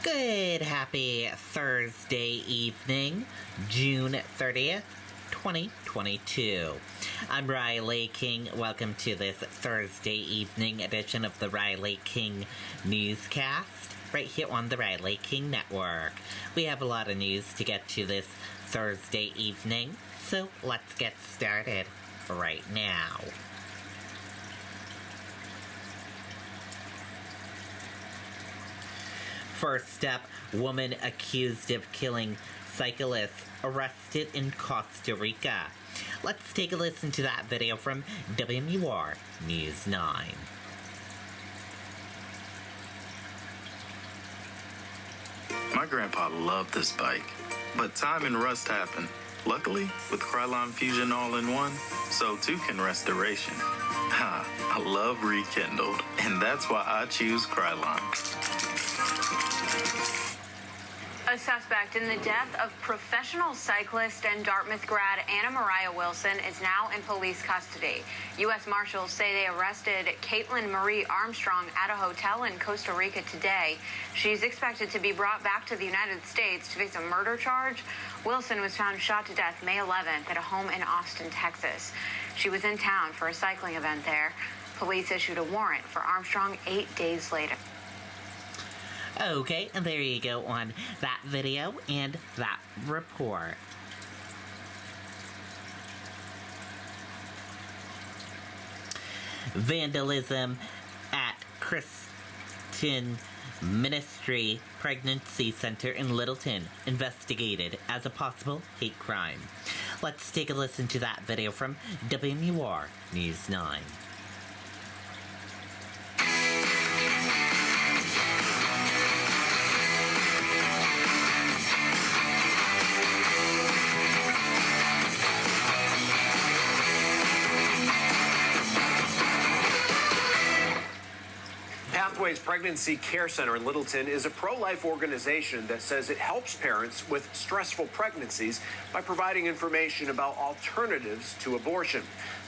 Good happy Thursday evening, June 30th, 2022. I'm Riley King. Welcome to this Thursday evening edition of the Riley King Newscast, right here on the Riley King Network. We have a lot of news to get to this Thursday evening, so let's get started right now. First up, woman accused of killing cyclist arrested in Costa Rica. Let's take a listen to that video from WMUR News 9. My grandpa loved this bike, but time and rust happen. Luckily, with Krylon Fusion All-in-One, so too can restoration. I love rekindled, and that's why I choose Krylon. A suspect in the death of professional cyclist and Dartmouth grad Anna Mariah Wilson is now in police custody. U.S. Marshals say they arrested Caitlin Marie Armstrong at a hotel in Costa Rica today. She's expected to be brought back to the United States to face a murder charge. Wilson was found shot to death May 11th at a home in Austin, Texas. She was in town for a cycling event there. Police issued a warrant for Armstrong 8 days later. Okay, and there you go on that video and that report. Vandalism at Christian Ministry Pregnancy Center in Littleton investigated as a possible hate crime. Let's take a listen to that video from WMUR News 9. Pregnancy Care Center in Littleton is a pro-life organization that says it helps parents with stressful pregnancies by providing information about alternatives to abortion.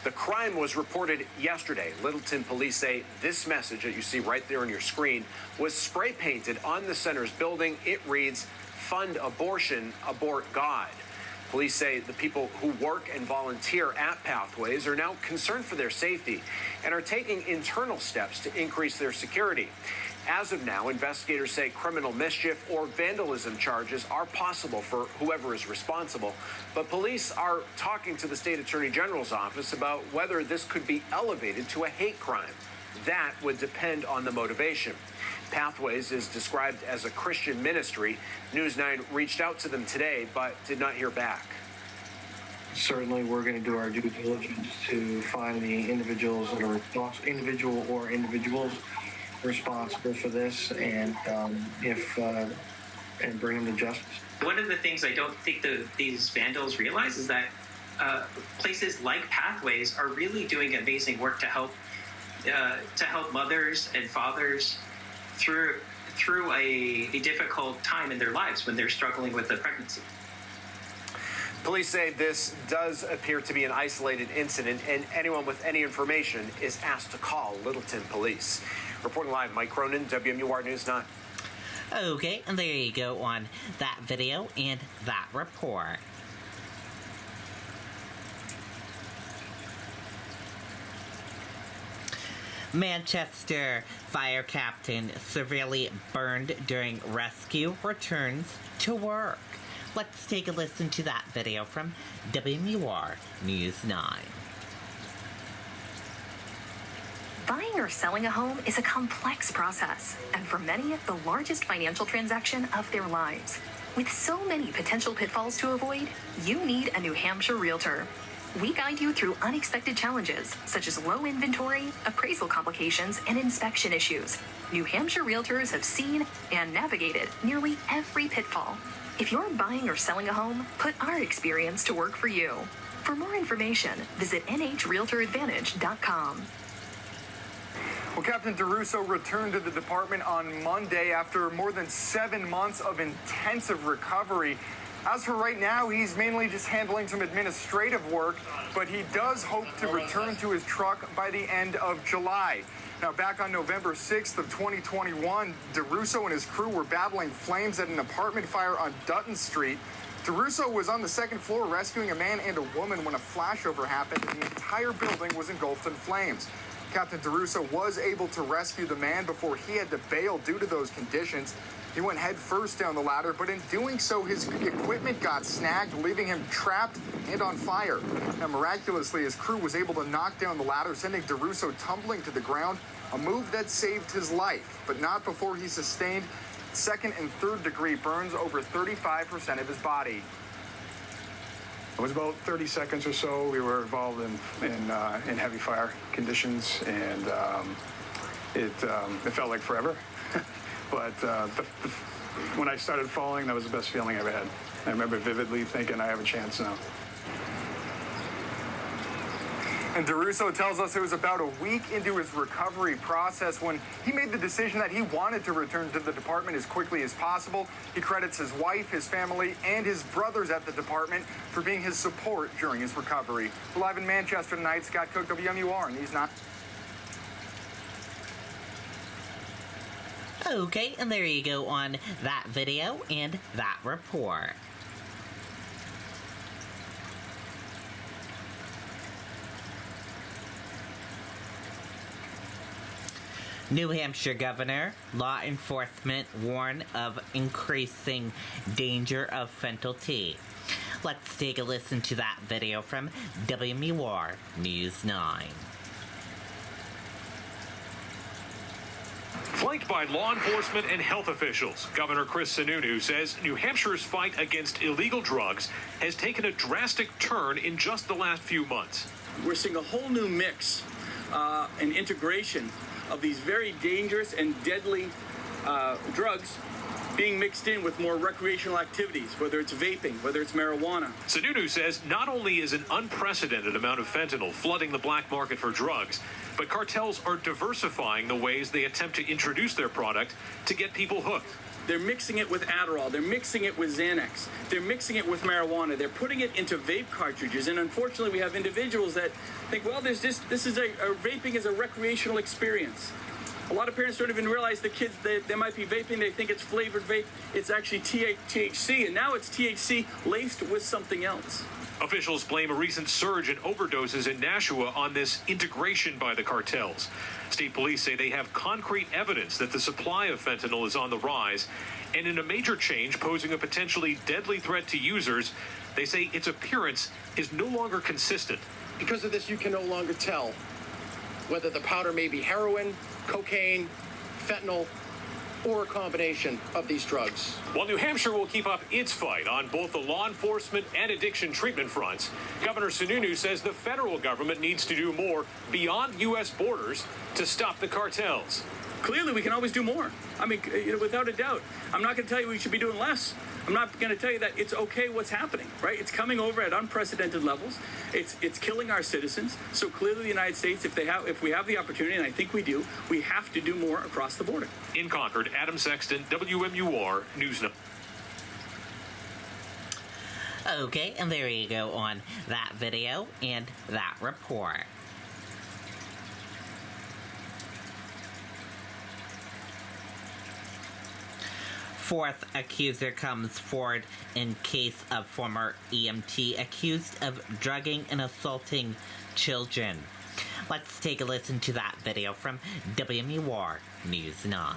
The crime was reported yesterday. Littleton police say this message that you see right there on your screen was spray painted on the center's building. It reads, "Fund abortion, abort God." Police say the people who work and volunteer at Pathways are now concerned for their safety and are taking internal steps to increase their security. As of now, investigators say criminal mischief or vandalism charges are possible for whoever is responsible, but police are talking to the state attorney general's office about whether this could be elevated to a hate crime. That would depend on the motivation. Pathways is described as a Christian ministry. News 9 reached out to them today, but did not hear back. Certainly, we're going to do our due diligence to find the individuals that are individuals responsible for this, and and bring them to justice. One of the things I don't think these vandals realize is that places like Pathways are really doing amazing work to help mothers and fathers through a difficult time in their lives when they're struggling with a pregnancy. Police say this does appear to be an isolated incident, and anyone with any information is asked to call Littleton Police. Reporting live, Mike Cronin, WMUR News 9. Okay, and there you go on that video and that report. Manchester fire captain severely burned during rescue returns to work. Let's take a listen to that video from WMUR News 9. Buying or selling a home is a complex process, and for many, the largest financial transaction of their lives. With so many potential pitfalls to avoid, you need a New Hampshire realtor. We guide you through unexpected challenges, such as low inventory, appraisal complications, and inspection issues. New Hampshire realtors have seen and navigated nearly every pitfall. If you're buying or selling a home, put our experience to work for you. For more information, visit nhrealtoradvantage.com. Well, Captain DeRusso returned to the department on Monday after more than 7 months of intensive recovery. As for right now, he's mainly just handling some administrative work, but he does hope to return to his truck by the end of July. Now, back on November 6th of 2021, DeRusso and his crew were battling flames at an apartment fire on Dutton Street. DeRusso was on the second floor rescuing a man and a woman when a flashover happened and the entire building was engulfed in flames. Captain DeRusso was able to rescue the man before he had to bail due to those conditions. He went head first down the ladder, but in doing so, his equipment got snagged, leaving him trapped and on fire. Now, miraculously, his crew was able to knock down the ladder, sending DeRusso tumbling to the ground, a move that saved his life, but not before he sustained second and third degree burns over 35% of his body. It was about 30 seconds or so. We were involved in heavy fire conditions, and it felt like forever. But when I started falling, that was the best feeling I ever had. I remember vividly thinking, I have a chance now. And DeRusso tells us it was about a week into his recovery process when he made the decision that he wanted to return to the department as quickly as possible. He credits his wife, his family, and his brothers at the department for being his support during his recovery. We're live in Manchester tonight. Scott Cook, WMUR, and News 9. Okay, and there you go on that video and that report. New Hampshire Governor, law enforcement warn of increasing danger of fentanyl tea. Let's take a listen to that video from WMUR News 9. Flanked by law enforcement and health officials, Governor Chris Sununu says New Hampshire's fight against illegal drugs has taken a drastic turn in just the last few months. We're seeing a whole new mix and integration of these very dangerous and deadly drugs being mixed in with more recreational activities, whether it's vaping, whether it's marijuana. Sununu says not only is an unprecedented amount of fentanyl flooding the black market for drugs, but cartels are diversifying the ways they attempt to introduce their product to get people hooked. They're mixing it with Adderall. They're mixing it with Xanax. They're mixing it with marijuana. They're putting it into vape cartridges. And unfortunately, we have individuals that think, well, vaping is a recreational experience. A lot of parents don't even realize the kids, they might be vaping. They think it's flavored vape. It's actually THC, and now it's THC laced with something else. Officials blame a recent surge in overdoses in Nashua on this integration by the cartels. State police say they have concrete evidence that the supply of fentanyl is on the rise, and in a major change posing a potentially deadly threat to users, they say its appearance is no longer consistent. Because of this, you can no longer tell whether the powder may be heroin, cocaine, fentanyl, or a combination of these drugs. While New Hampshire will keep up its fight on both the law enforcement and addiction treatment fronts, Governor Sununu says the federal government needs to do more beyond U.S. borders to stop the cartels. Clearly, we can always do more. I mean, without a doubt. I'm not going to tell you we should be doing less. I'm not going to tell you that it's okay what's happening, right? It's coming over at unprecedented levels. It's killing our citizens. So clearly the United States, if we have the opportunity, and I think we do, we have to do more across the border. In Concord, Adam Sexton, WMUR News 9. Okay, and there you go on that video and that report. Fourth accuser comes forward in case of former EMT accused of drugging and assaulting children. Let's take a listen to that video from WMUR News 9.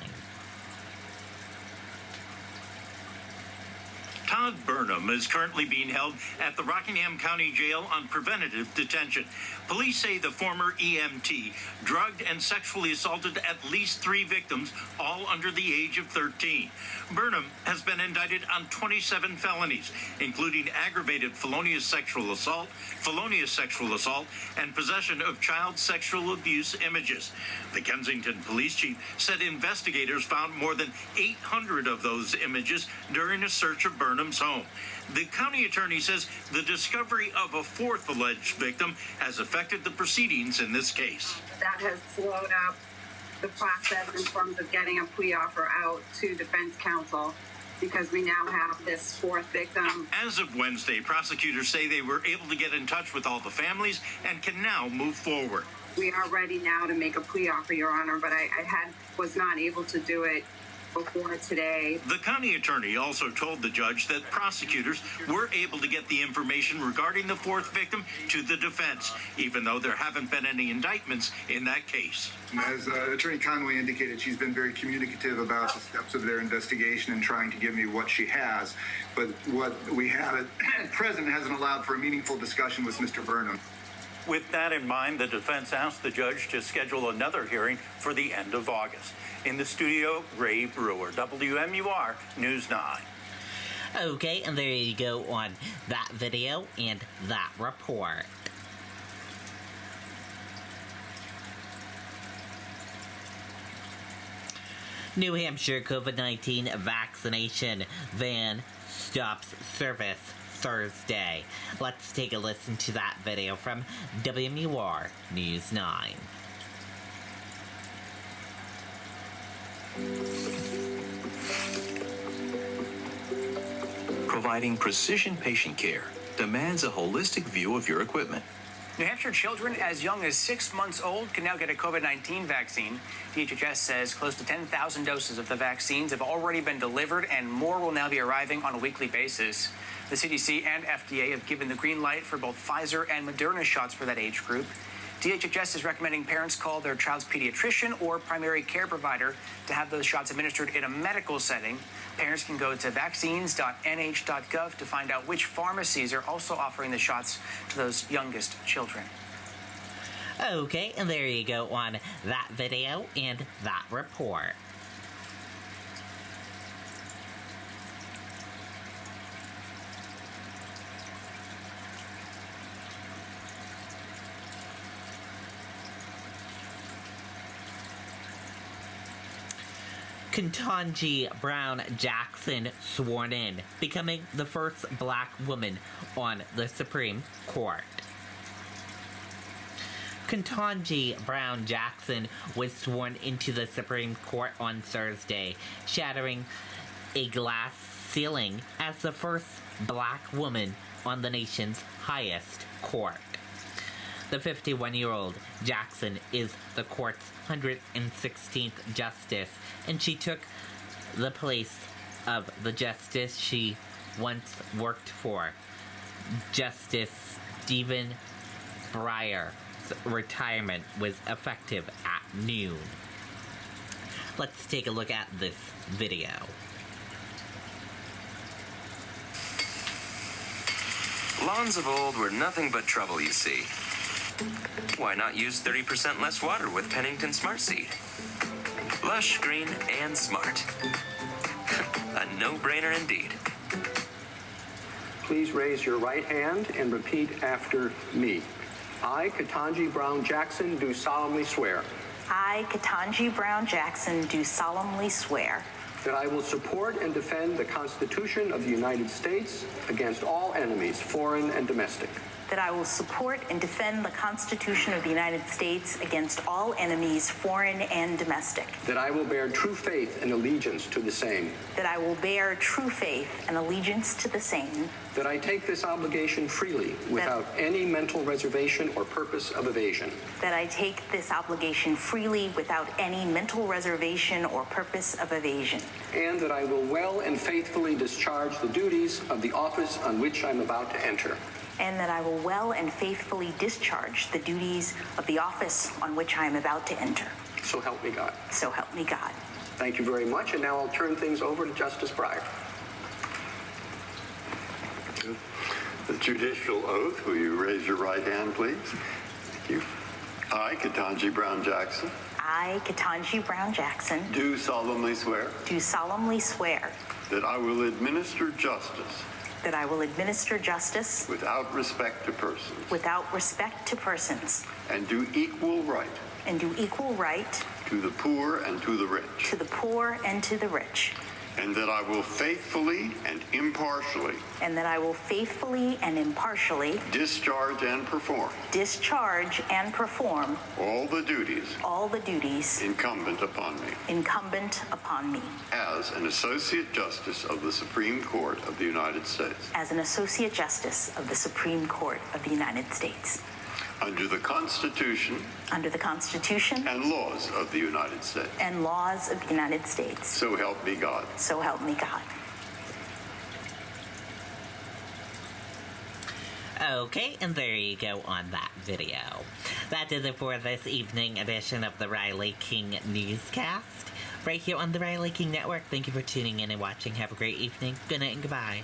Todd Burnham is currently being held at the Rockingham County Jail on preventative detention. Police say the former EMT drugged and sexually assaulted at least 3 victims, all under the age of 13. Burnham has been indicted on 27 felonies, including aggravated felonious sexual assault, and possession of child sexual abuse images. The Kensington police chief said investigators found more than 800 of those images during a search of Burnham's home. The county attorney says the discovery of a 4th alleged victim has affected the proceedings in this case. That has slowed up the process in terms of getting a plea offer out to defense counsel because we now have this 4th victim. As of Wednesday, prosecutors say they were able to get in touch with all the families and can now move forward. we are ready now to make a plea offer, Your Honor, but I was not able to do it before today. The county attorney also told the judge that prosecutors were able to get the information regarding the fourth victim to the defense, even though there haven't been any indictments in that case. As Attorney Conway indicated, she's been very communicative about the steps of their investigation and trying to give me what she has. But what we have at present hasn't allowed for a meaningful discussion with Mr. Burnham. With that in mind, the defense asked the judge to schedule another hearing for the end of August. In the studio, Ray Brewer, WMUR News 9. Okay, and there you go on that video and that report. New Hampshire COVID-19 vaccination van stops service Thursday. Let's take a listen to that video from WMUR News 9. Providing precision patient care demands a holistic view of your equipment. New Hampshire children as young as 6 months old can now get a COVID-19 vaccine. DHHS says close to 10,000 doses of the vaccines have already been delivered, and more will now be arriving on a weekly basis. The CDC and FDA have given the green light for both Pfizer and Moderna shots for that age group. DHHS is recommending parents call their child's pediatrician or primary care provider to have those shots administered in a medical setting. Parents can go to vaccines.nh.gov to find out which pharmacies are also offering the shots to those youngest children. Okay, and there you go on that video and that report. Ketanji Brown Jackson sworn in, becoming the first black woman on the Supreme Court. Ketanji Brown Jackson was sworn into the Supreme Court on Thursday, shattering a glass ceiling as the first black woman on the nation's highest court. The 51-year-old Jackson is the court's 116th justice, and she took the place of the justice she once worked for, Justice Stephen Breyer's retirement was effective at noon. Let's take a look at this video. Lawns of old were nothing but trouble, you see. Why not use 30% less water with Pennington Smart Seed? Lush, green, and smart. A no-brainer indeed. Please raise your right hand and repeat after me. I, Ketanji Brown Jackson, do solemnly swear. I, Ketanji Brown Jackson, do solemnly swear that I will support and defend the Constitution of the United States against all enemies, foreign and domestic. That I will support and defend the Constitution of the United States against all enemies, foreign and domestic. That I will bear true faith and allegiance to the same. That I will bear true faith and allegiance to the same. That I take this obligation freely, without any mental reservation or purpose of evasion. That I take this obligation freely, without any mental reservation or purpose of evasion. And that I will well and faithfully discharge the duties of the office on which I'm about to enter. And that I will well and faithfully discharge the duties of the office on which I am about to enter. So help me God. So help me God. Thank you very much, and now I'll turn things over to Justice Breyer. The judicial oath, will you raise your right hand, please? Thank you. I, Ketanji Brown Jackson. I, Ketanji Brown Jackson. Do solemnly swear. Do solemnly swear. That I will administer justice. That I will administer justice. Without respect to persons. Without respect to persons. And do equal right. And do equal right. To the poor and to the rich. To the poor and to the rich. And that I will faithfully and impartially. And that I will faithfully and impartially. Discharge and perform. Discharge and perform. All the duties. All the duties. Incumbent upon me. Incumbent upon me. As an Associate Justice of the Supreme Court of the United States. As an Associate Justice of the Supreme Court of the United States. under the Constitution under the Constitution and laws of the United States. and laws of the United States. So help me God. So help me God. Okay, and there you go on that video. That is it for this evening edition of the Riley King Newscast, right here on the Riley King Network. Thank you for tuning in and watching. Have a great evening. Good night and goodbye.